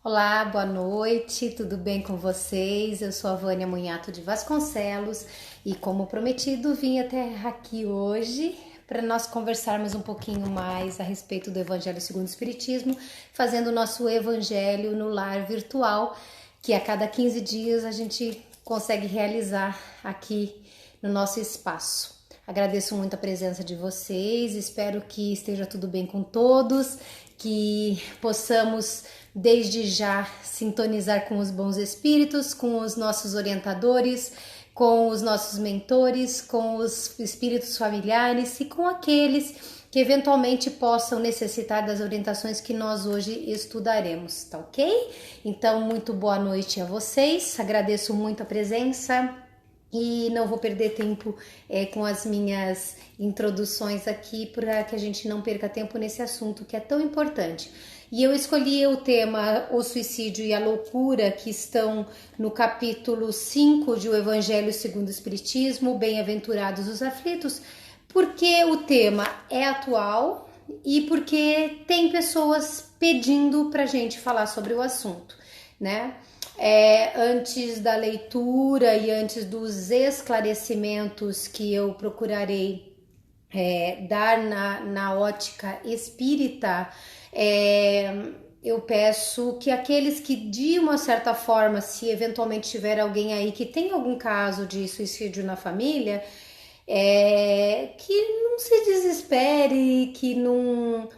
Olá, boa noite, tudo bem com vocês? Eu sou a Vânia Munhato de Vasconcelos e, como prometido, vim até aqui hoje para nós conversarmos um pouquinho mais a respeito do Evangelho segundo o Espiritismo, fazendo o nosso Evangelho no lar virtual, que a cada 15 dias a gente consegue realizar aqui no nosso espaço. Agradeço muito a presença de vocês, espero que esteja tudo bem com todos, que possamos desde já sintonizar com os bons espíritos, com os nossos orientadores, com os nossos mentores, com os espíritos familiares e com aqueles que eventualmente possam necessitar das orientações que nós hoje estudaremos, tá ok? Então, muito boa noite a vocês, agradeço muito a presença. E não vou perder tempo com as minhas introduções aqui para que a gente não perca tempo nesse assunto que é tão importante. E eu escolhi o tema O Suicídio e a Loucura, que estão no capítulo 5 de O Evangelho segundo o Espiritismo, Bem-aventurados os aflitos, porque o tema é atual e porque tem pessoas pedindo para a gente falar sobre o assunto, né? Antes da leitura e antes dos esclarecimentos que eu procurarei dar na ótica espírita, eu peço que aqueles que de uma certa forma, se eventualmente tiver alguém aí que tem algum caso de suicídio na família, que não se desespere, que não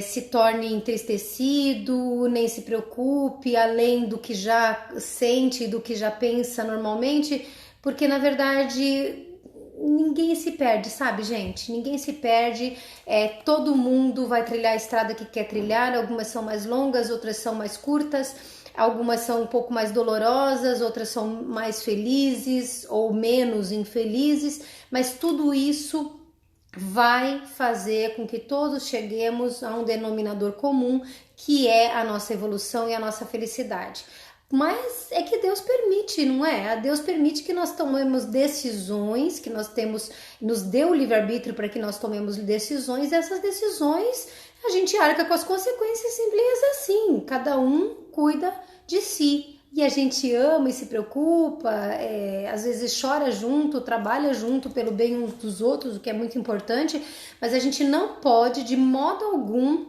se torne entristecido, nem se preocupe além do que já sente, do que já pensa normalmente, porque na verdade ninguém se perde, sabe, gente? Ninguém se perde, todo mundo vai trilhar a estrada que quer trilhar, algumas são mais longas, outras são mais curtas, algumas são um pouco mais dolorosas, outras são mais felizes ou menos infelizes, mas tudo isso vai fazer com que todos cheguemos a um denominador comum, que é a nossa evolução e a nossa felicidade. Mas é que Deus permite, não é? Deus permite que nós tomemos decisões, que nós nos deu o livre-arbítrio para que nós tomemos decisões, e essas decisões a gente arca com as consequências, simples assim, cada um cuida de si. E a gente ama e se preocupa, às vezes chora junto, trabalha junto pelo bem uns dos outros, o que é muito importante, mas a gente não pode, de modo algum,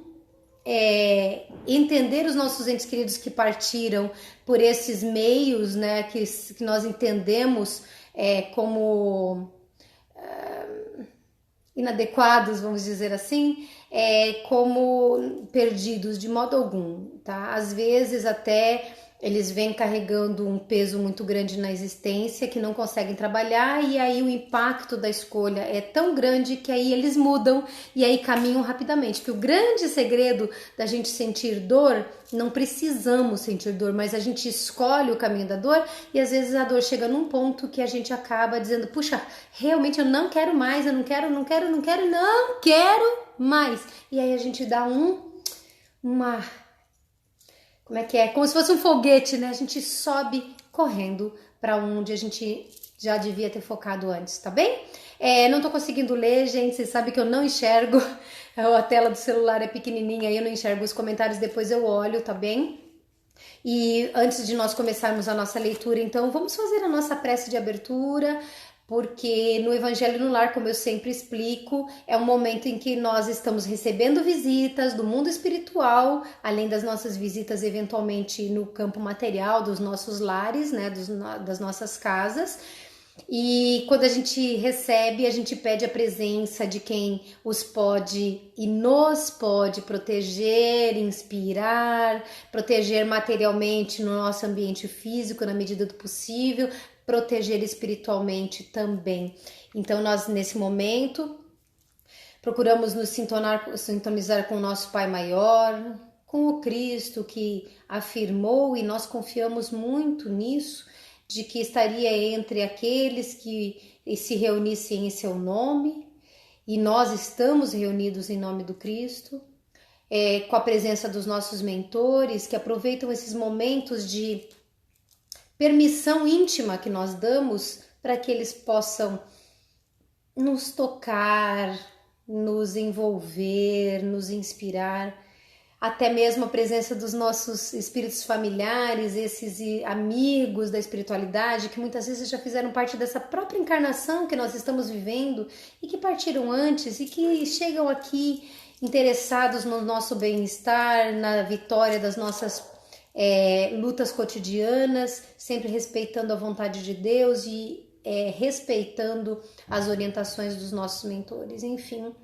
entender os nossos entes queridos que partiram por esses meios, né, que nós entendemos como inadequados, vamos dizer assim, como perdidos, de modo algum, tá? Às vezes até eles vêm carregando um peso muito grande na existência, que não conseguem trabalhar, e aí o impacto da escolha é tão grande que aí eles mudam e aí caminham rapidamente. Porque o grande segredo da gente sentir dor, não precisamos sentir dor, mas a gente escolhe o caminho da dor, e às vezes a dor chega num ponto que a gente acaba dizendo, puxa, realmente eu não quero mais, eu não quero mais. E aí a gente dá uma... Como é que é? Como se fosse um foguete, né? A gente sobe correndo para onde a gente já devia ter focado antes, tá bem? Não tô conseguindo ler, gente. Vocês sabem que eu não enxergo. A tela do celular é pequenininha e eu não enxergo os comentários. Depois eu olho, tá bem? E antes de nós começarmos a nossa leitura, então, vamos fazer a nossa prece de abertura, porque no Evangelho no Lar, como eu sempre explico, é um momento em que nós estamos recebendo visitas do mundo espiritual, além das nossas visitas eventualmente no campo material dos nossos lares, né, das nossas casas. E quando a gente recebe, a gente pede a presença de quem os pode e nos pode proteger, inspirar, proteger materialmente no nosso ambiente físico na medida do possível, proteger espiritualmente também. Então nós nesse momento procuramos nos sintonizar com o nosso Pai Maior, com o Cristo que afirmou, e nós confiamos muito nisso, de que estaria entre aqueles que se reunissem em seu nome, e nós estamos reunidos em nome do Cristo, com a presença dos nossos mentores, que aproveitam esses momentos de permissão íntima que nós damos para que eles possam nos tocar, nos envolver, nos inspirar, até mesmo a presença dos nossos espíritos familiares, esses amigos da espiritualidade, que muitas vezes já fizeram parte dessa própria encarnação que nós estamos vivendo e que partiram antes e que chegam aqui interessados no nosso bem-estar, na vitória das nossas lutas cotidianas, sempre respeitando a vontade de Deus e respeitando as orientações dos nossos mentores, enfim,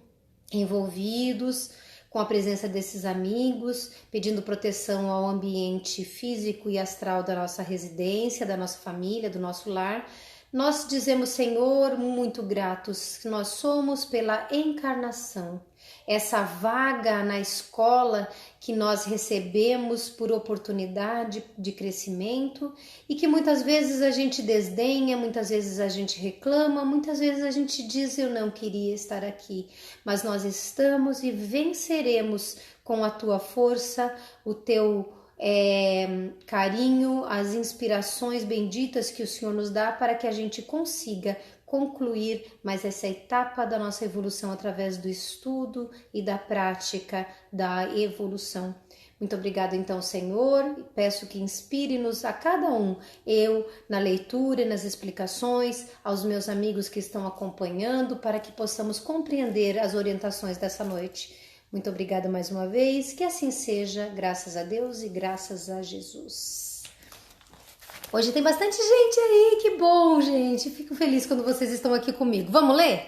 envolvidos com a presença desses amigos, pedindo proteção ao ambiente físico e astral da nossa residência, da nossa família, do nosso lar. Nós dizemos, Senhor, muito gratos que nós somos pela encarnação, essa vaga na escola que nós recebemos por oportunidade de crescimento e que muitas vezes a gente desdenha, muitas vezes a gente reclama, muitas vezes a gente diz eu não queria estar aqui, mas nós estamos e venceremos com a tua força, o teu carinho, as inspirações benditas que o Senhor nos dá para que a gente consiga concluir mais essa etapa da nossa evolução através do estudo e da prática da evolução. Muito obrigado então, Senhor, peço que inspire-nos a cada um, eu na leitura e nas explicações, aos meus amigos que estão acompanhando, para que possamos compreender as orientações dessa noite. Muito obrigada mais uma vez, que assim seja, graças a Deus e graças a Jesus. Hoje tem bastante gente aí, que bom, gente. Fico feliz quando vocês estão aqui comigo. Vamos ler?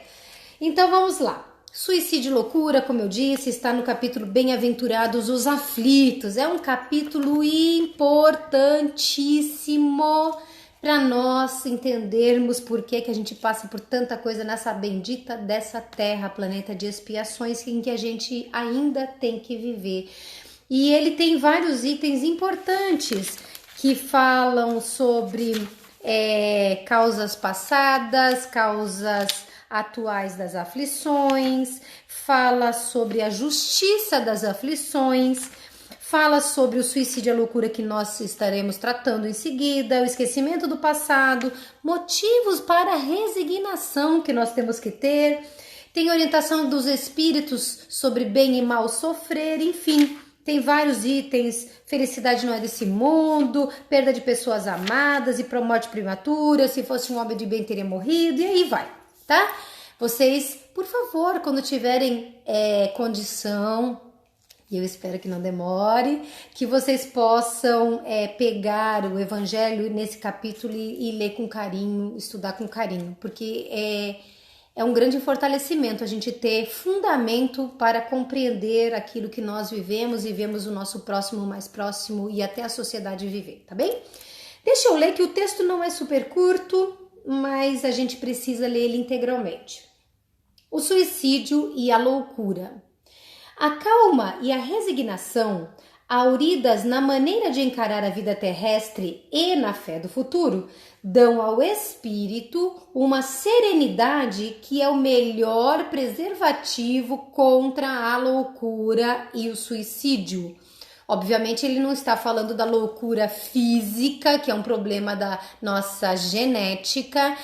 Então vamos lá. Suicídio e loucura, como eu disse, está no capítulo Bem-aventurados os aflitos. É um capítulo importantíssimo para nós entendermos por que a gente passa por tanta coisa nessa bendita dessa terra, planeta de expiações, em que a gente ainda tem que viver. E ele tem vários itens importantes que falam sobre causas passadas, causas atuais das aflições, fala sobre a justiça das aflições, fala sobre o suicídio e a loucura que nós estaremos tratando em seguida, o esquecimento do passado, motivos para a resignação que nós temos que ter, tem orientação dos espíritos sobre bem e mal sofrer, enfim, tem vários itens, felicidade não é desse mundo, perda de pessoas amadas e morte prematura, se fosse um homem de bem teria morrido, e aí vai, tá? Vocês, por favor, quando tiverem condição, e eu espero que não demore, que vocês possam pegar o Evangelho nesse capítulo e ler com carinho, estudar com carinho, porque é um grande fortalecimento a gente ter fundamento para compreender aquilo que nós vivemos e vemos o nosso próximo mais próximo e até a sociedade viver, tá bem? Deixa eu ler que o texto não é super curto, mas a gente precisa ler ele integralmente. O suicídio e a loucura. A calma e a resignação, auridas na maneira de encarar a vida terrestre e na fé do futuro, dão ao espírito uma serenidade que é o melhor preservativo contra a loucura e o suicídio. Obviamente ele não está falando da loucura física, que é um problema da nossa genética,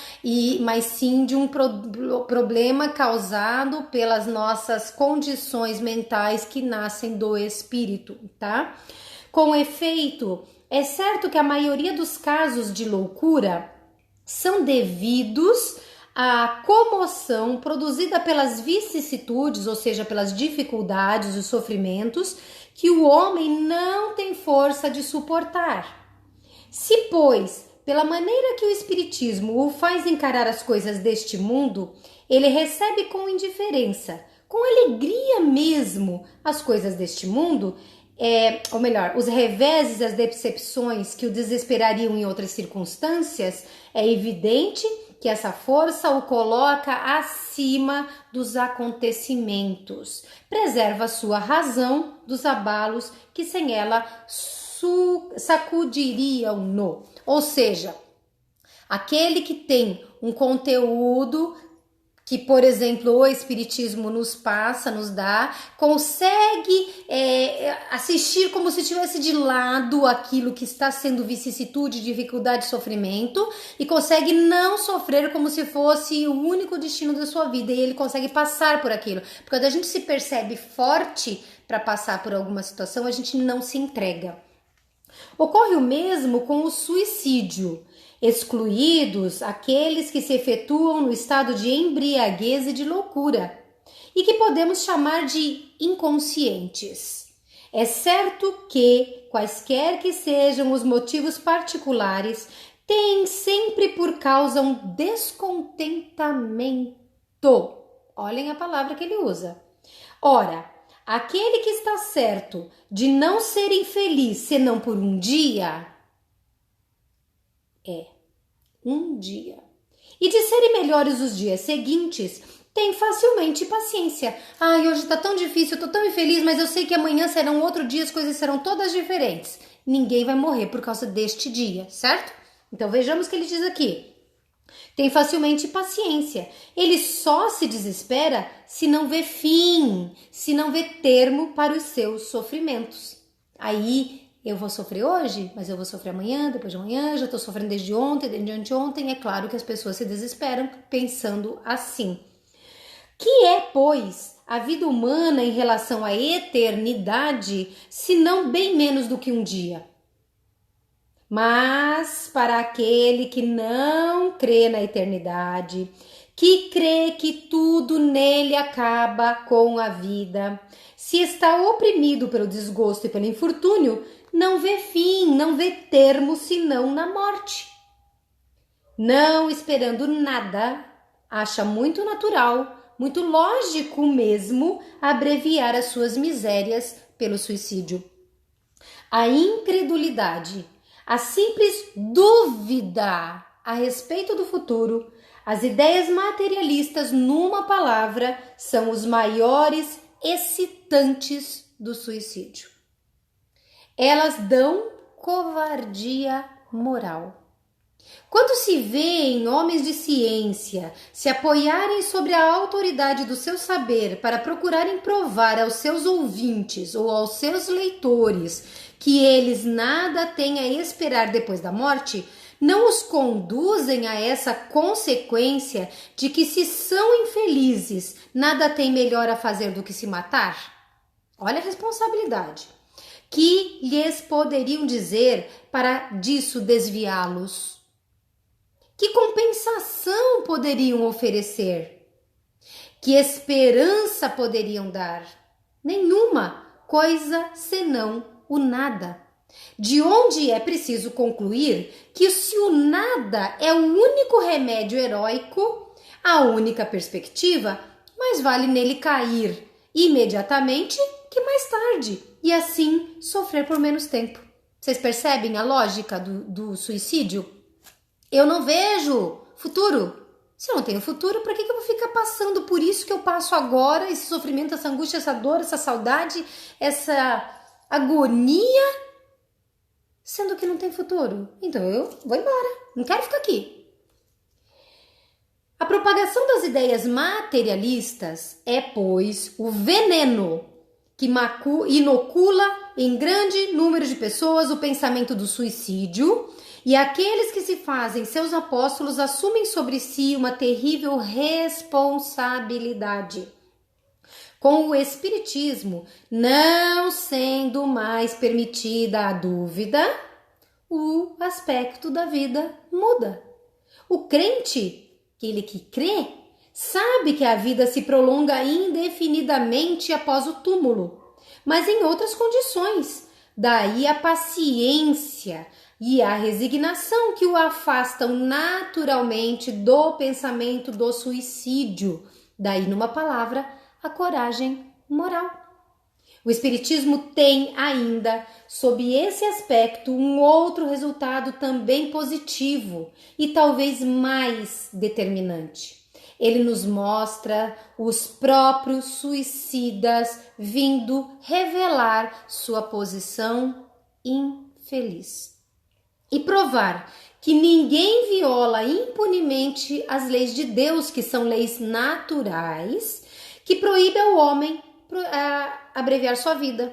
mas sim de um problema causado pelas nossas condições mentais que nascem do espírito, tá? Com efeito, é certo que a maioria dos casos de loucura são devidos à comoção produzida pelas vicissitudes, ou seja, pelas dificuldades e sofrimentos que o homem não tem força de suportar. Se, pois, pela maneira que o Espiritismo o faz encarar as coisas deste mundo, ele recebe com indiferença, com alegria mesmo, as coisas deste mundo, ou melhor, os reveses e as decepções que o desesperariam em outras circunstâncias, é evidente que essa força o coloca acima dos acontecimentos, preserva sua razão dos abalos que sem ela sacudiriam-no. Ou seja, aquele que tem um conteúdo que, por exemplo, o Espiritismo nos passa, nos dá, consegue assistir como se tivesse de lado aquilo que está sendo vicissitude, dificuldade, sofrimento, e consegue não sofrer como se fosse o único destino da sua vida, e ele consegue passar por aquilo. Porque quando a gente se percebe forte, para passar por alguma situação, a gente não se entrega. Ocorre o mesmo com o suicídio, excluídos aqueles que se efetuam no estado de embriaguez e de loucura, e que podemos chamar de inconscientes. É certo que, quaisquer que sejam os motivos particulares, têm sempre por causa um descontentamento. Olhem a palavra que ele usa. Ora, aquele que está certo de não ser infeliz senão por um dia, um dia. E de serem melhores os dias seguintes, tem facilmente paciência. Ai, hoje tá tão difícil, eu tô tão infeliz, mas eu sei que amanhã será um outro dia, as coisas serão todas diferentes. Ninguém vai morrer por causa deste dia, certo? Então vejamos o que ele diz aqui. Tem facilmente paciência. Ele só se desespera se não vê fim, se não vê termo para os seus sofrimentos. Aí eu vou sofrer hoje, mas eu vou sofrer amanhã, depois de amanhã, já estou sofrendo desde ontem, desde anteontem. É claro que as pessoas se desesperam pensando assim. Que é, pois, a vida humana em relação à eternidade, se não bem menos do que um dia? Mas para aquele que não crê na eternidade, que crê que tudo nele acaba com a vida, se está oprimido pelo desgosto e pelo infortúnio, não vê fim, não vê termo senão na morte. Não esperando nada, acha muito natural, muito lógico mesmo abreviar as suas misérias pelo suicídio. A incredulidade, a simples dúvida a respeito do futuro, as ideias materialistas, numa palavra, são os maiores excitantes do suicídio. Elas dão covardia moral. Quando se vê em homens de ciência se apoiarem sobre a autoridade do seu saber para procurarem provar aos seus ouvintes ou aos seus leitores que eles nada têm a esperar depois da morte, não os conduzem a essa consequência de que, se são infelizes, nada tem melhor a fazer do que se matar? Olha a responsabilidade. Que lhes poderiam dizer para disso desviá-los? Que compensação poderiam oferecer? Que esperança poderiam dar? Nenhuma coisa senão o nada. De onde é preciso concluir que, se o nada é o único remédio heróico, a única perspectiva, mais vale nele cair imediatamente que mais tarde, e assim sofrer por menos tempo. Vocês percebem a lógica do suicídio? Eu não vejo futuro. Se eu não tenho futuro, para que eu vou ficar passando por isso que eu passo agora, esse sofrimento, essa angústia, essa dor, essa saudade, essa agonia, sendo que não tem futuro? Então eu vou embora, não quero ficar aqui. A propagação das ideias materialistas é, pois, o veneno que inocula em grande número de pessoas o pensamento do suicídio, e aqueles que se fazem seus apóstolos assumem sobre si uma terrível responsabilidade. Com o Espiritismo não sendo mais permitida a dúvida, o aspecto da vida muda. O crente, aquele que crê, sabe que a vida se prolonga indefinidamente após o túmulo, mas em outras condições. Daí a paciência e a resignação que o afastam naturalmente do pensamento do suicídio. Daí, numa palavra, a coragem moral. O Espiritismo tem ainda, sob esse aspecto, um outro resultado também positivo e talvez mais determinante. Ele nos mostra os próprios suicidas vindo revelar sua posição infeliz e provar que ninguém viola impunemente as leis de Deus, que são leis naturais, que proíbe ao homem abreviar sua vida.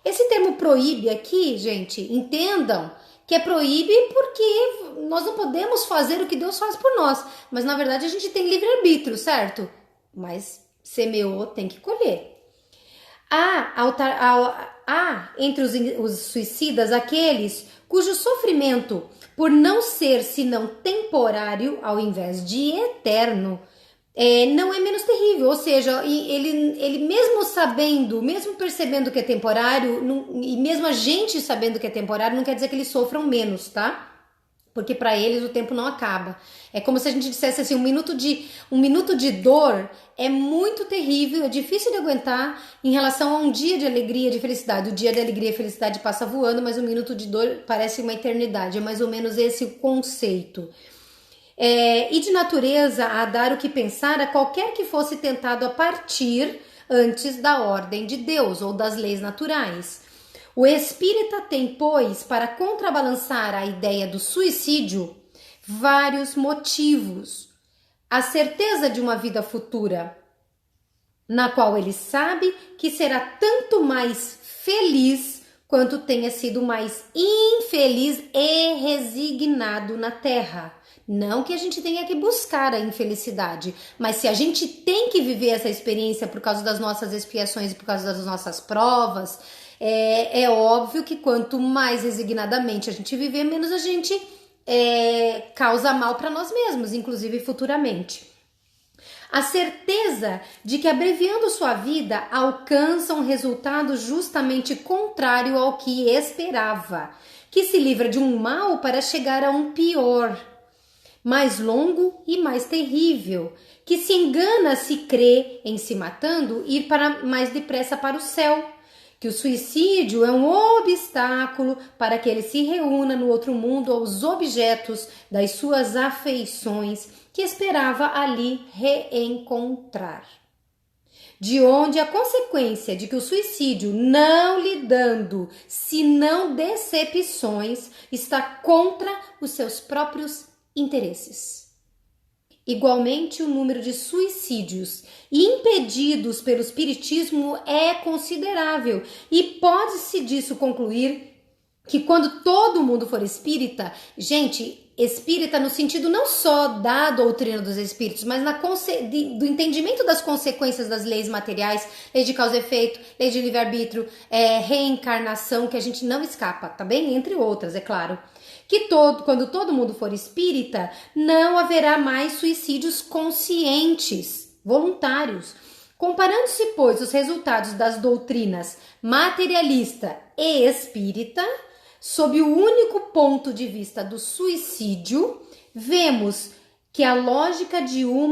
Esse termo proíbe aqui, gente, entendam que é proíbe porque nós não podemos fazer o que Deus faz por nós, mas na verdade a gente tem livre-arbítrio, certo? Mas semeou, tem que colher. Há entre os suicidas aqueles cujo sofrimento, por não ser senão temporário ao invés de eterno, não é menos terrível. Ou seja, ele mesmo sabendo, mesmo percebendo que é temporário, e mesmo a gente sabendo que é temporário, não quer dizer que eles sofram menos, tá? Porque para eles o tempo não acaba. É como se a gente dissesse assim, um minuto de dor é muito terrível, é difícil de aguentar em relação a um dia de alegria, de felicidade. O dia de alegria e felicidade passa voando, mas um minuto de dor parece uma eternidade. É mais ou menos esse o conceito. E de natureza a dar o que pensar a qualquer que fosse tentado a partir antes da ordem de Deus ou das leis naturais. O espírita tem, pois, para contrabalançar a ideia do suicídio, vários motivos. A certeza de uma vida futura, na qual ele sabe que será tanto mais feliz quanto tenha sido mais infeliz e resignado na terra. Não que a gente tenha que buscar a infelicidade, mas se a gente tem que viver essa experiência por causa das nossas expiações e por causa das nossas provas, é óbvio que quanto mais resignadamente a gente viver, menos a gente causa mal para nós mesmos, inclusive futuramente. A certeza de que abreviando sua vida alcança um resultado justamente contrário ao que esperava, que se livra de um mal para chegar a um pior, mais longo e mais terrível, que se engana se crê em se matando ir mais depressa para o céu, que o suicídio é um obstáculo para que ele se reúna no outro mundo aos objetos das suas afeições que esperava ali reencontrar. De onde a consequência de que o suicídio, não lhe dando senão decepções, está contra os seus próprios interesses. Igualmente, o número de suicídios impedidos pelo espiritismo é considerável e pode-se disso concluir que quando todo mundo for espírita, gente, espírita no sentido não só da doutrina dos espíritos, mas do entendimento das consequências das leis materiais, lei de causa e efeito, lei de livre-arbítrio, reencarnação, que a gente não escapa, tá bem? Entre outras, é claro. Que quando todo mundo for espírita, não haverá mais suicídios conscientes, voluntários. Comparando-se, pois, os resultados das doutrinas materialista e espírita, sob o único ponto de vista do suicídio, vemos que a lógica de o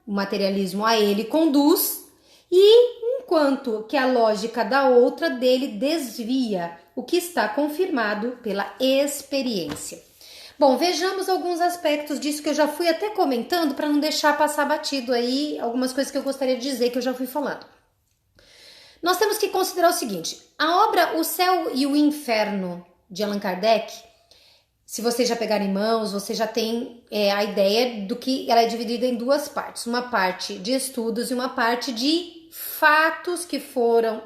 materialismo a ele conduz, e enquanto que a lógica da outra dele desvia, o que está confirmado pela experiência. Bom, vejamos alguns aspectos disso que eu já fui até comentando para não deixar passar batido aí algumas coisas que eu gostaria de dizer que eu já fui falando. Nós temos que considerar o seguinte, a obra O Céu e o Inferno de Allan Kardec, se vocês já pegarem em mãos, você já tem a ideia do que ela é dividida em duas partes, uma parte de estudos e uma parte de fatos que foram,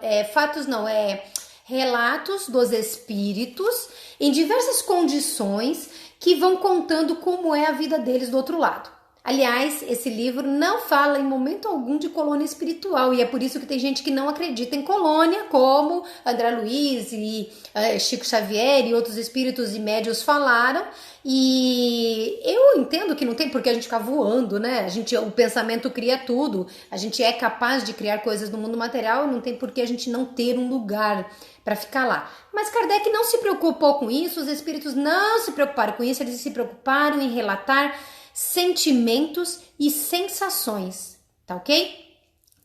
relatos dos espíritos em diversas condições que vão contando como é a vida deles do outro lado. Aliás, esse livro não fala em momento algum de colônia espiritual e é por isso que tem gente que não acredita em colônia, como André Luiz e Chico Xavier e outros espíritos e médios falaram. E eu entendo que não tem por que a gente ficar voando, né? O pensamento cria tudo, a gente é capaz de criar coisas no mundo material e não tem por que a gente não ter um lugar para ficar lá. Mas Kardec não se preocupou com isso, os espíritos não se preocuparam com isso, eles se preocuparam em relatar sentimentos e sensações, tá ok?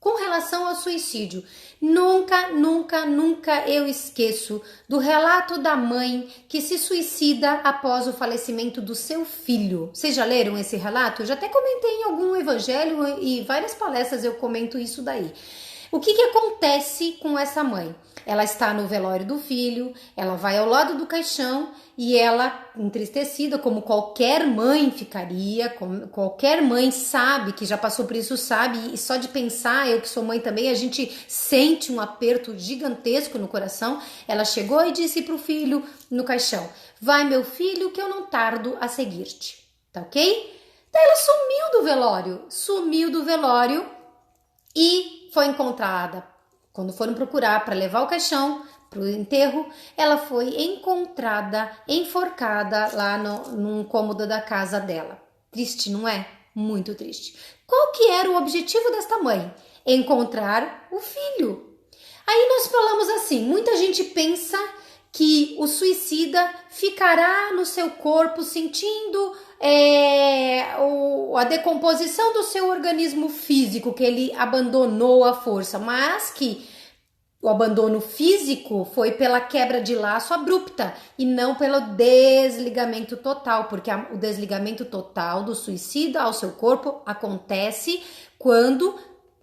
Com relação ao suicídio, nunca eu esqueço do relato da mãe que se suicida após o falecimento do seu filho. Vocês já leram esse relato? Eu já até comentei em algum evangelho e várias palestras eu comento isso daí. O que acontece com essa mãe? Ela está no velório do filho, ela vai ao lado do caixão e ela, entristecida, como qualquer mãe ficaria, como qualquer mãe sabe, que já passou por isso, sabe, e só de pensar, eu que sou mãe também, a gente sente um aperto gigantesco no coração. Ela chegou e disse para o filho no caixão: vai, meu filho, que eu não tardo a seguir-te, tá ok? Daí ela sumiu do velório e foi encontrada Quando foram procurar para levar o caixão para o enterro, ela foi encontrada enforcada lá num cômodo da casa dela. Triste, não é? Muito triste. Qual que era o objetivo desta mãe? Encontrar o filho. Aí nós falamos assim, muita gente pensa que o suicida ficará no seu corpo sentindo a decomposição do seu organismo físico, que ele abandonou a força, mas que o abandono físico foi pela quebra de laço abrupta e não pelo desligamento total, porque o desligamento total do suicida ao seu corpo acontece quando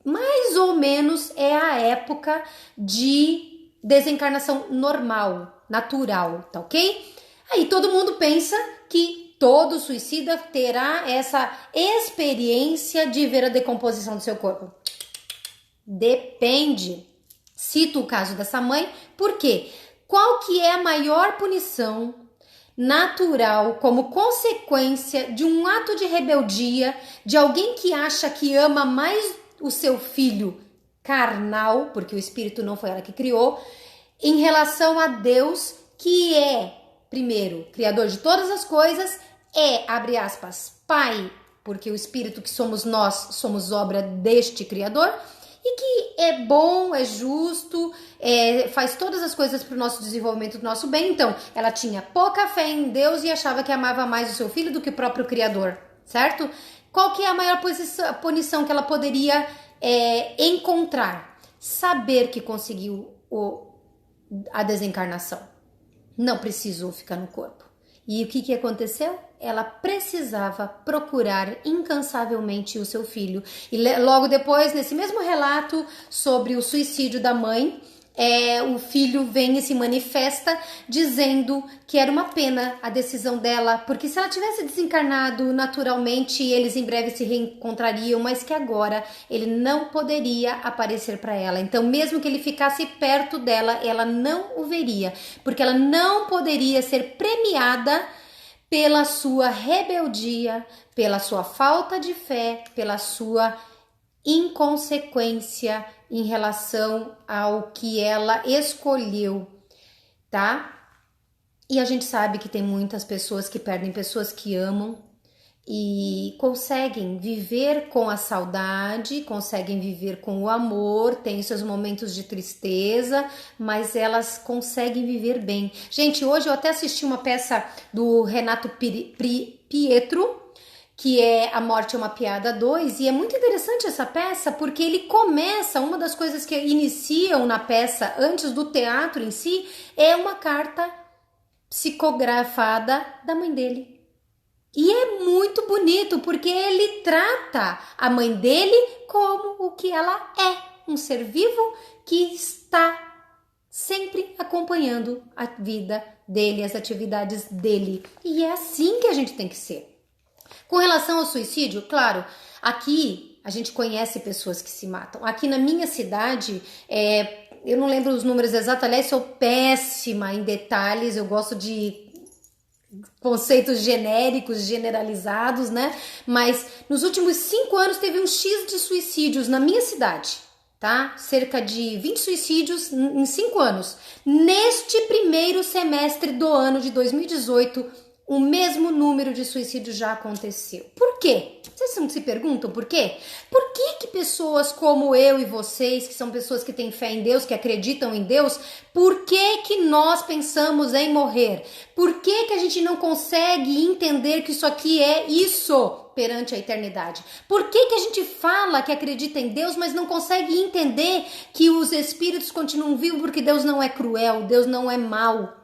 mais ou menos é a época de desencarnação normal, natural, tá ok? Aí todo mundo pensa que todo suicida terá essa experiência de ver a decomposição do seu corpo. Depende. Cito o caso dessa mãe, por quê? Qual que é a maior punição natural como consequência de um ato de rebeldia de alguém que acha que ama mais o seu filho carnal, porque o espírito não foi ela que criou, em relação a Deus, que é, primeiro, criador de todas as coisas, abre aspas, pai, porque o espírito que somos nós, somos obra deste criador, e que é bom, é justo, faz todas as coisas para o nosso desenvolvimento, do nosso bem. Então, ela tinha pouca fé em Deus e achava que amava mais o seu filho do que o próprio Criador, certo? Qual que é a maior punição que ela poderia encontrar? Saber que conseguiu a desencarnação. Não precisou ficar no corpo. E o que aconteceu? Ela precisava procurar incansavelmente o seu filho. E logo depois, nesse mesmo relato sobre o suicídio da mãe, o filho vem e se manifesta dizendo que era uma pena a decisão dela, porque se ela tivesse desencarnado naturalmente, eles em breve se reencontrariam, mas que agora ele não poderia aparecer para ela. Então, mesmo que ele ficasse perto dela, ela não o veria, porque ela não poderia ser premiada pela sua rebeldia, pela sua falta de fé, pela sua inconsequência em relação ao que ela escolheu, tá? E a gente sabe que tem muitas pessoas que perdem pessoas que amam e conseguem viver com a saudade, conseguem viver com o amor, tem seus momentos de tristeza, mas elas conseguem viver bem. Gente, hoje eu até assisti uma peça do Renato Pietro, que é A Morte é uma Piada 2, e é muito interessante essa peça porque ele começa, uma das coisas que iniciam na peça antes do teatro em si, é uma carta psicografada da mãe dele. E é muito bonito porque ele trata a mãe dele como o que ela é, um ser vivo que está sempre acompanhando a vida dele, as atividades dele. E é assim que a gente tem que ser. Com relação ao suicídio, claro, aqui a gente conhece pessoas que se matam. Aqui na minha cidade, eu não lembro os números exatos, aliás, sou péssima em detalhes, eu gosto de conceitos genéricos, generalizados, né? Mas nos últimos 5 anos teve um X de suicídios na minha cidade, tá? Cerca de 20 suicídios em 5 anos. Neste primeiro semestre do ano de 2018, o mesmo número de suicídios já aconteceu. Por quê? Vocês não se perguntam por quê? Por que pessoas como eu e vocês, que são pessoas que têm fé em Deus, que acreditam em Deus, por que nós pensamos em morrer? Por que a gente não consegue entender que isso aqui é isso perante a eternidade? Por que a gente fala que acredita em Deus, mas não consegue entender que os espíritos continuam vivos porque Deus não é cruel, Deus não é mau?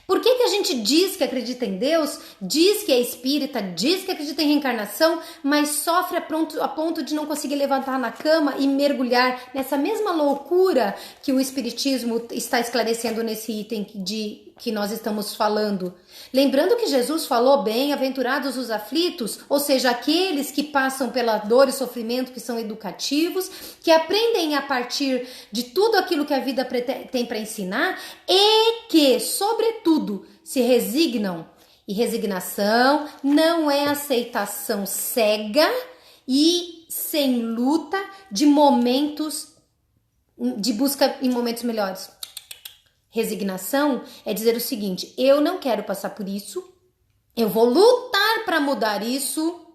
Por que a gente diz que acredita em Deus, diz que é espírita, diz que acredita em reencarnação, mas sofre a ponto de não conseguir levantar na cama e mergulhar nessa mesma loucura que o espiritismo está esclarecendo nesse item que nós estamos falando? Lembrando que Jesus falou: bem-aventurados os aflitos, ou seja, aqueles que passam pela dor e sofrimento, que são educativos, que aprendem a partir de tudo aquilo que a vida tem para ensinar e que, sobretudo, se resignam. E resignação não é aceitação cega e sem luta de momentos de busca em momentos melhores. Resignação é dizer o seguinte: eu não quero passar por isso, eu vou lutar para mudar isso,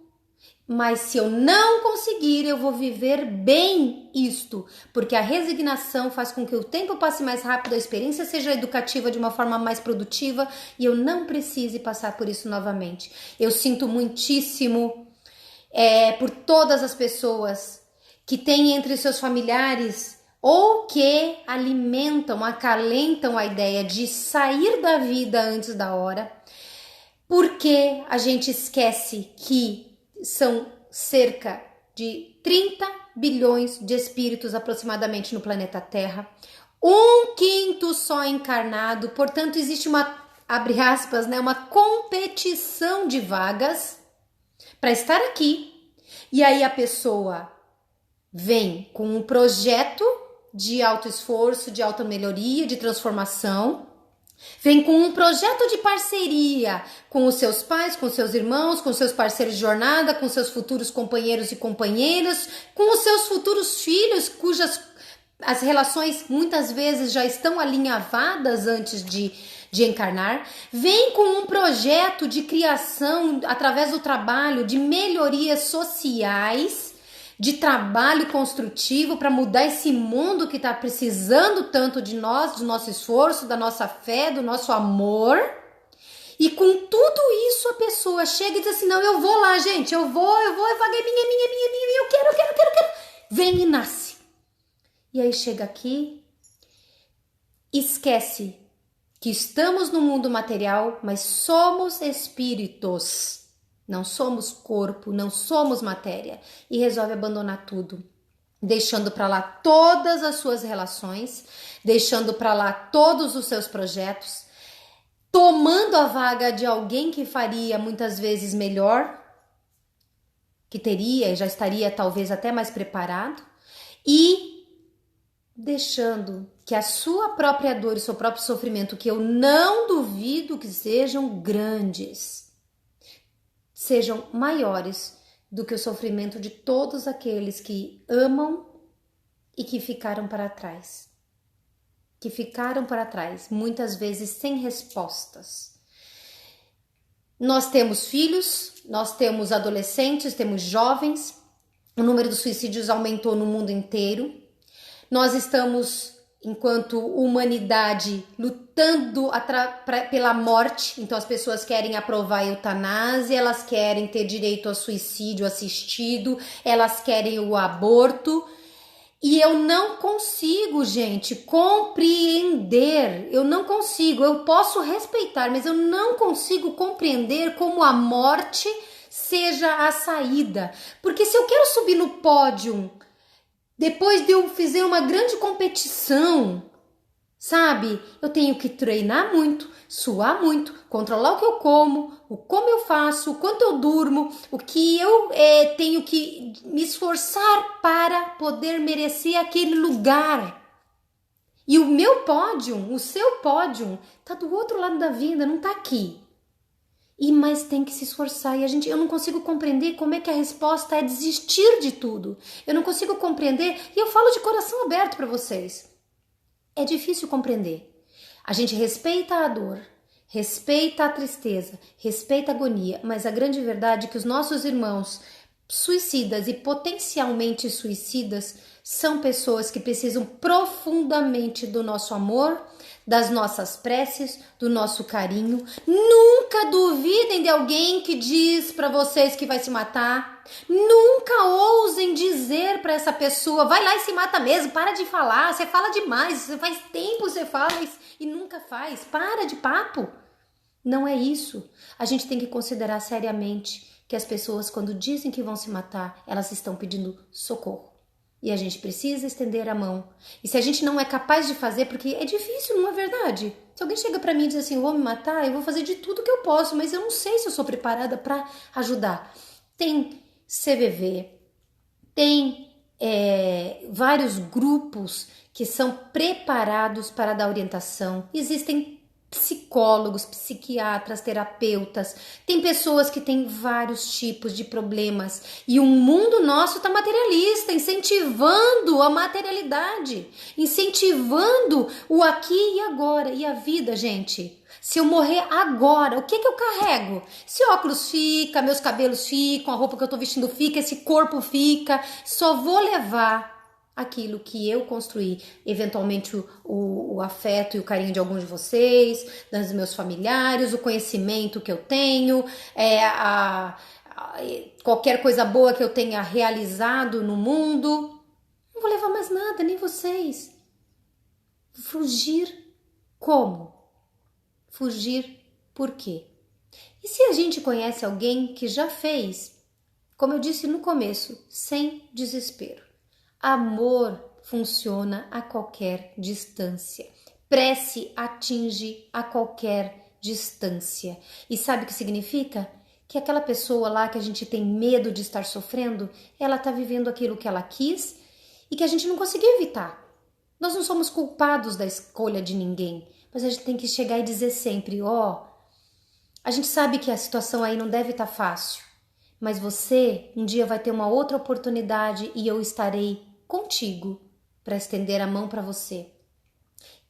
mas se eu não conseguir, eu vou viver bem isto, porque a resignação faz com que o tempo passe mais rápido, a experiência seja educativa de uma forma mais produtiva e eu não precise passar por isso novamente. Eu sinto muitíssimo por todas as pessoas que têm entre seus familiares ou que alimentam, acalentam a ideia de sair da vida antes da hora, porque a gente esquece que são cerca de 30 bilhões de espíritos aproximadamente no planeta Terra, 1/5 só encarnado, portanto existe uma, abre aspas, né, uma competição de vagas para estar aqui, e aí a pessoa vem com um projeto de autoesforço, de automelhoria, de transformação, vem com um projeto de parceria com os seus pais, com seus irmãos, com seus parceiros de jornada, com seus futuros companheiros e companheiras, com os seus futuros filhos, cujas as relações muitas vezes já estão alinhavadas antes de encarnar. Vem com um projeto de criação através do trabalho, de melhorias sociais, de trabalho construtivo para mudar esse mundo que está precisando tanto de nós, do nosso esforço, da nossa fé, do nosso amor. E com tudo isso a pessoa chega e diz assim: não, eu vou lá, gente, eu vou, eu vaguei minha, eu quero. Vem e nasce. E aí chega aqui, esquece que estamos no mundo material, mas somos espíritos. Não somos corpo, não somos matéria, e resolve abandonar tudo, deixando para lá todas as suas relações, deixando para lá todos os seus projetos, tomando a vaga de alguém que faria muitas vezes melhor, que teria e já estaria talvez até mais preparado, e deixando que a sua própria dor e seu próprio sofrimento, que eu não duvido que sejam grandes, sejam maiores do que o sofrimento de todos aqueles que amam e que ficaram para trás. Que ficaram para trás, muitas vezes sem respostas. Nós temos filhos, nós temos adolescentes, temos jovens, o número de suicídios aumentou no mundo inteiro. Nós estamos, enquanto humanidade, lutando pela morte. Então as pessoas querem aprovar a eutanásia, elas querem ter direito ao suicídio assistido, elas querem o aborto. E eu não consigo, gente, compreender. Eu não consigo, eu posso respeitar, mas eu não consigo compreender como a morte seja a saída. Porque se eu quero subir no pódio depois de eu fazer uma grande competição, sabe? Eu tenho que treinar muito, suar muito, controlar o que eu como eu faço, o quanto eu durmo, o que eu tenho que me esforçar para poder merecer aquele lugar. E o meu pódio, o seu pódio, tá do outro lado da vida, não tá aqui. Mas tem que se esforçar, e eu não consigo compreender como é que a resposta é desistir de tudo. Eu não consigo compreender, e eu falo de coração aberto para vocês. É difícil compreender. A gente respeita a dor, respeita a tristeza, respeita a agonia, mas a grande verdade é que os nossos irmãos suicidas e potencialmente suicidas são pessoas que precisam profundamente do nosso amor, das nossas preces, do nosso carinho. Nunca duvidem de alguém que diz para vocês que vai se matar. Nunca ousem dizer para essa pessoa: vai lá e se mata mesmo, para de falar, você fala demais, você faz tempo você fala e nunca faz, para de papo. Não é isso. A gente tem que considerar seriamente que as pessoas, quando dizem que vão se matar, elas estão pedindo socorro. E a gente precisa estender a mão. E se a gente não é capaz de fazer, porque é difícil, não é verdade? Se alguém chega pra mim e diz assim: eu vou me matar, eu vou fazer de tudo que eu posso, mas eu não sei se eu sou preparada para ajudar. Tem CVV, tem vários grupos que são preparados para dar orientação. Existem psicólogos, psiquiatras, terapeutas, tem pessoas que têm vários tipos de problemas e o mundo nosso está materialista, incentivando a materialidade, incentivando o aqui e agora. E a vida, gente, se eu morrer agora, o que eu carrego? Esse óculos fica, meus cabelos ficam, a roupa que eu tô vestindo fica, esse corpo fica, só vou levar aquilo que eu construí, eventualmente o afeto e o carinho de alguns de vocês, dos meus familiares, o conhecimento que eu tenho, qualquer coisa boa que eu tenha realizado no mundo. Não vou levar mais nada, nem vocês. Fugir como? Fugir por quê? E se a gente conhece alguém que já fez, como eu disse no começo, sem desespero? Amor funciona a qualquer distância. Prece atinge a qualquer distância. E sabe o que significa? Que aquela pessoa lá que a gente tem medo de estar sofrendo, ela está vivendo aquilo que ela quis e que a gente não conseguiu evitar. Nós não somos culpados da escolha de ninguém, mas a gente tem que chegar e dizer sempre, a gente sabe que a situação aí não deve estar fácil, mas você um dia vai ter uma outra oportunidade e eu estarei contigo para estender a mão para você.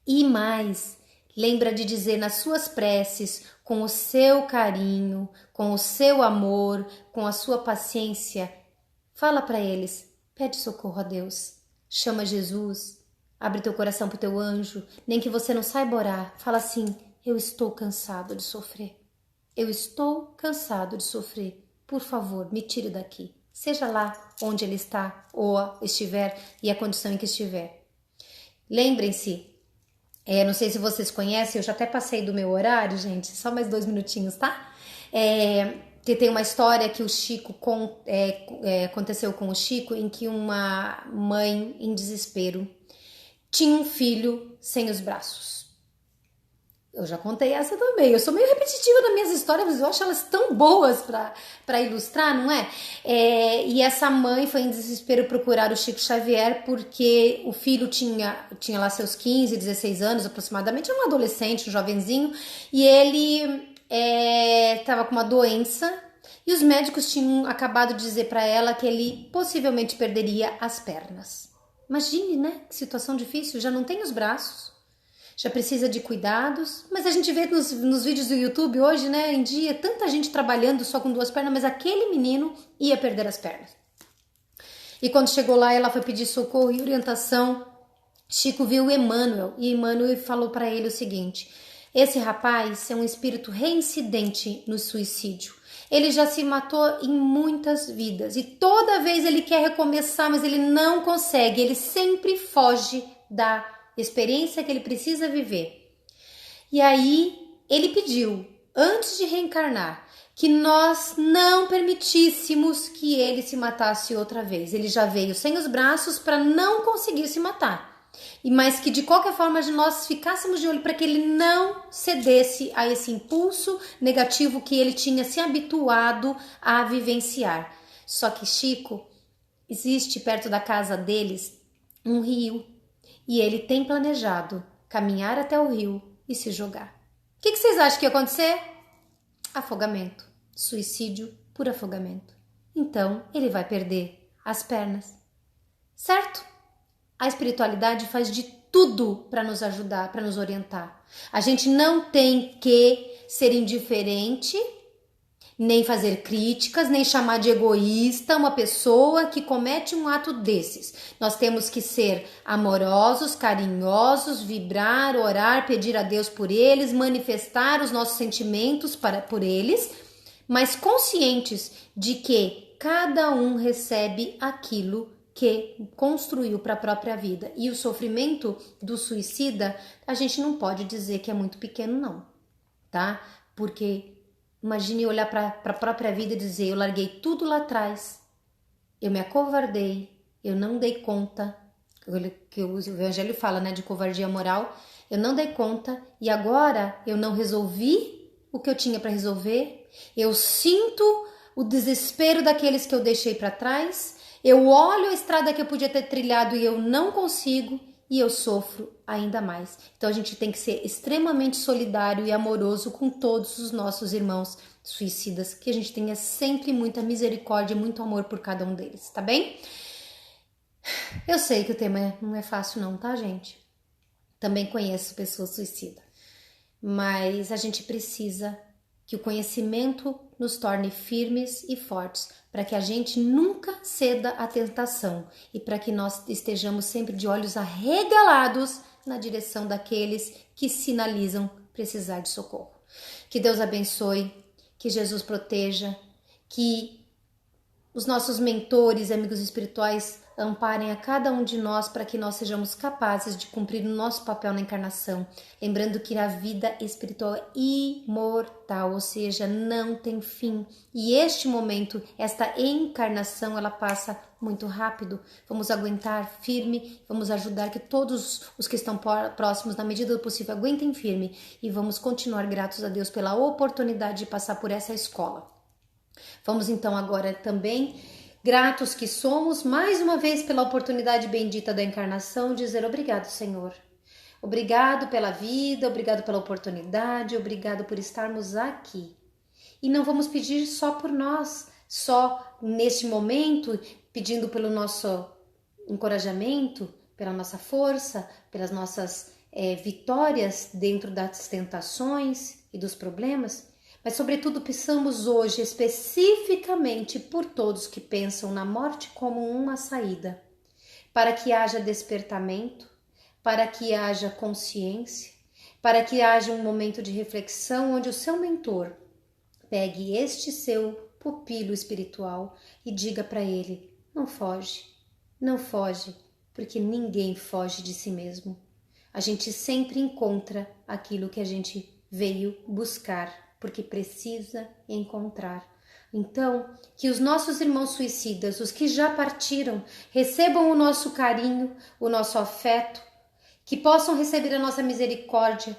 E mais, lembra de dizer nas suas preces, com o seu carinho, com o seu amor, com a sua paciência, fala para eles, pede socorro a Deus, chama Jesus, abre teu coração pro teu anjo, nem que você não saiba orar, fala assim, eu estou cansado de sofrer, eu estou cansado de sofrer, por favor, me tire daqui. Seja lá onde ele está ou estiver e a condição em que estiver. Lembrem-se, não sei se vocês conhecem, eu já até passei do meu horário, gente, só mais 2 minutinhos, tá? Que tem uma história que o Chico, aconteceu com o Chico, em que uma mãe em desespero tinha um filho sem os braços. Eu já contei essa também. Eu sou meio repetitiva nas minhas histórias, mas eu acho elas tão boas para ilustrar, não é? E essa mãe foi em desespero procurar o Chico Xavier porque o filho tinha lá seus 15, 16 anos aproximadamente, um adolescente, um jovenzinho, e ele estava com uma doença e os médicos tinham acabado de dizer para ela que ele possivelmente perderia as pernas. Imagine, né? Que situação difícil, já não tem os braços. Já precisa de cuidados, mas a gente vê nos vídeos do YouTube hoje, né, em dia, tanta gente trabalhando só com 2 pernas, mas aquele menino ia perder as pernas. E quando chegou lá, ela foi pedir socorro e orientação. Chico viu Emmanuel e Emmanuel falou para ele o seguinte, esse rapaz é um espírito reincidente no suicídio. Ele já se matou em muitas vidas e toda vez ele quer recomeçar, mas ele não consegue, ele sempre foge da experiência que ele precisa viver. E aí ele pediu, antes de reencarnar, que nós não permitíssemos que ele se matasse outra vez. Ele já veio sem os braços para não conseguir se matar. Mas que de qualquer forma nós ficássemos de olho para que ele não cedesse a esse impulso negativo que ele tinha se habituado a vivenciar. Só que Chico, existe perto da casa deles um rio. E ele tem planejado caminhar até o rio e se jogar. O que vocês acham que ia acontecer? Afogamento. Suicídio por afogamento. Então, ele vai perder as pernas. Certo? A espiritualidade faz de tudo para nos ajudar, para nos orientar. A gente não tem que ser indiferente, nem fazer críticas, nem chamar de egoísta uma pessoa que comete um ato desses. Nós temos que ser amorosos, carinhosos, vibrar, orar, pedir a Deus por eles, manifestar os nossos sentimentos por eles, mas conscientes de que cada um recebe aquilo que construiu para a própria vida. E o sofrimento do suicida, a gente não pode dizer que é muito pequeno não, tá? Porque imagine olhar para a própria vida e dizer, eu larguei tudo lá atrás, eu me acovardei, eu não dei conta, que o Evangelho fala, né, de covardia moral, eu não dei conta e agora eu não resolvi o que eu tinha para resolver, eu sinto o desespero daqueles que eu deixei para trás, eu olho a estrada que eu podia ter trilhado e eu não consigo, e eu sofro ainda mais. Então a gente tem que ser extremamente solidário e amoroso com todos os nossos irmãos suicidas, que a gente tenha sempre muita misericórdia e muito amor por cada um deles, tá bem? Eu sei que o tema não é fácil não, tá, gente? Também conheço pessoas suicidas, mas a gente precisa que o conhecimento nos torne firmes e fortes, para que a gente nunca ceda à tentação e para que nós estejamos sempre de olhos arregalados na direção daqueles que sinalizam precisar de socorro. Que Deus abençoe, que Jesus proteja, que os nossos mentores e amigos espirituais amparem a cada um de nós para que nós sejamos capazes de cumprir o nosso papel na encarnação. Lembrando que a vida espiritual é imortal, ou seja, não tem fim. E este momento, esta encarnação, ela passa muito rápido. Vamos aguentar firme, vamos ajudar que todos os que estão próximos, na medida do possível, aguentem firme. E vamos continuar gratos a Deus pela oportunidade de passar por essa escola. Vamos então agora também, gratos que somos, mais uma vez pela oportunidade bendita da encarnação, dizer obrigado, Senhor. Obrigado pela vida, obrigado pela oportunidade, obrigado por estarmos aqui. E não vamos pedir só por nós, só neste momento, pedindo pelo nosso encorajamento, pela nossa força, pelas nossas vitórias dentro das tentações e dos problemas, mas sobretudo pensamos hoje especificamente por todos que pensam na morte como uma saída, para que haja despertamento, para que haja consciência, para que haja um momento de reflexão onde o seu mentor pegue este seu pupilo espiritual e diga para ele: não foge, porque ninguém foge de si mesmo. A gente sempre encontra aquilo que a gente veio buscar, porque precisa encontrar. Então, que os nossos irmãos suicidas, os que já partiram, recebam o nosso carinho, o nosso afeto, que possam receber a nossa misericórdia,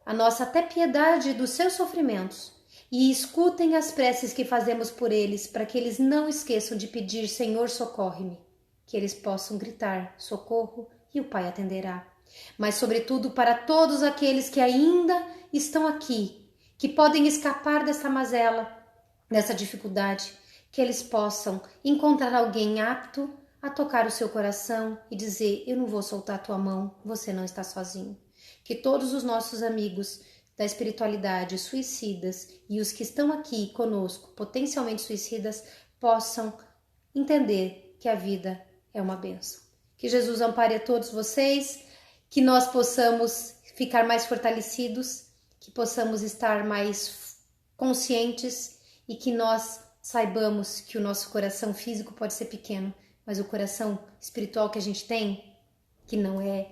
a nossa até piedade dos seus sofrimentos, e escutem as preces que fazemos por eles, para que eles não esqueçam de pedir: Senhor, socorre-me, que eles possam gritar socorro e o Pai atenderá. Mas sobretudo para todos aqueles que ainda estão aqui, que podem escapar dessa mazela, dessa dificuldade, que eles possam encontrar alguém apto a tocar o seu coração e dizer: eu não vou soltar a tua mão, você não está sozinho. Que todos os nossos amigos da espiritualidade, suicidas, e os que estão aqui conosco, potencialmente suicidas, possam entender que a vida é uma bênção. Que Jesus ampare a todos vocês, que nós possamos ficar mais fortalecidos, que possamos estar mais conscientes e que nós saibamos que o nosso coração físico pode ser pequeno, mas o coração espiritual que a gente tem, que não é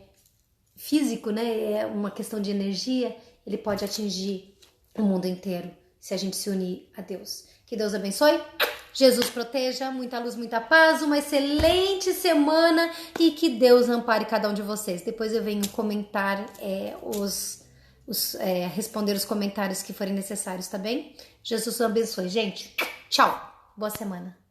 físico, né? É uma questão de energia, ele pode atingir o mundo inteiro se a gente se unir a Deus. Que Deus abençoe, Jesus proteja, muita luz, muita paz, uma excelente semana e que Deus ampare cada um de vocês. Depois eu venho comentar responder os comentários que forem necessários, tá bem? Jesus abençoe, gente. Tchau. Boa semana.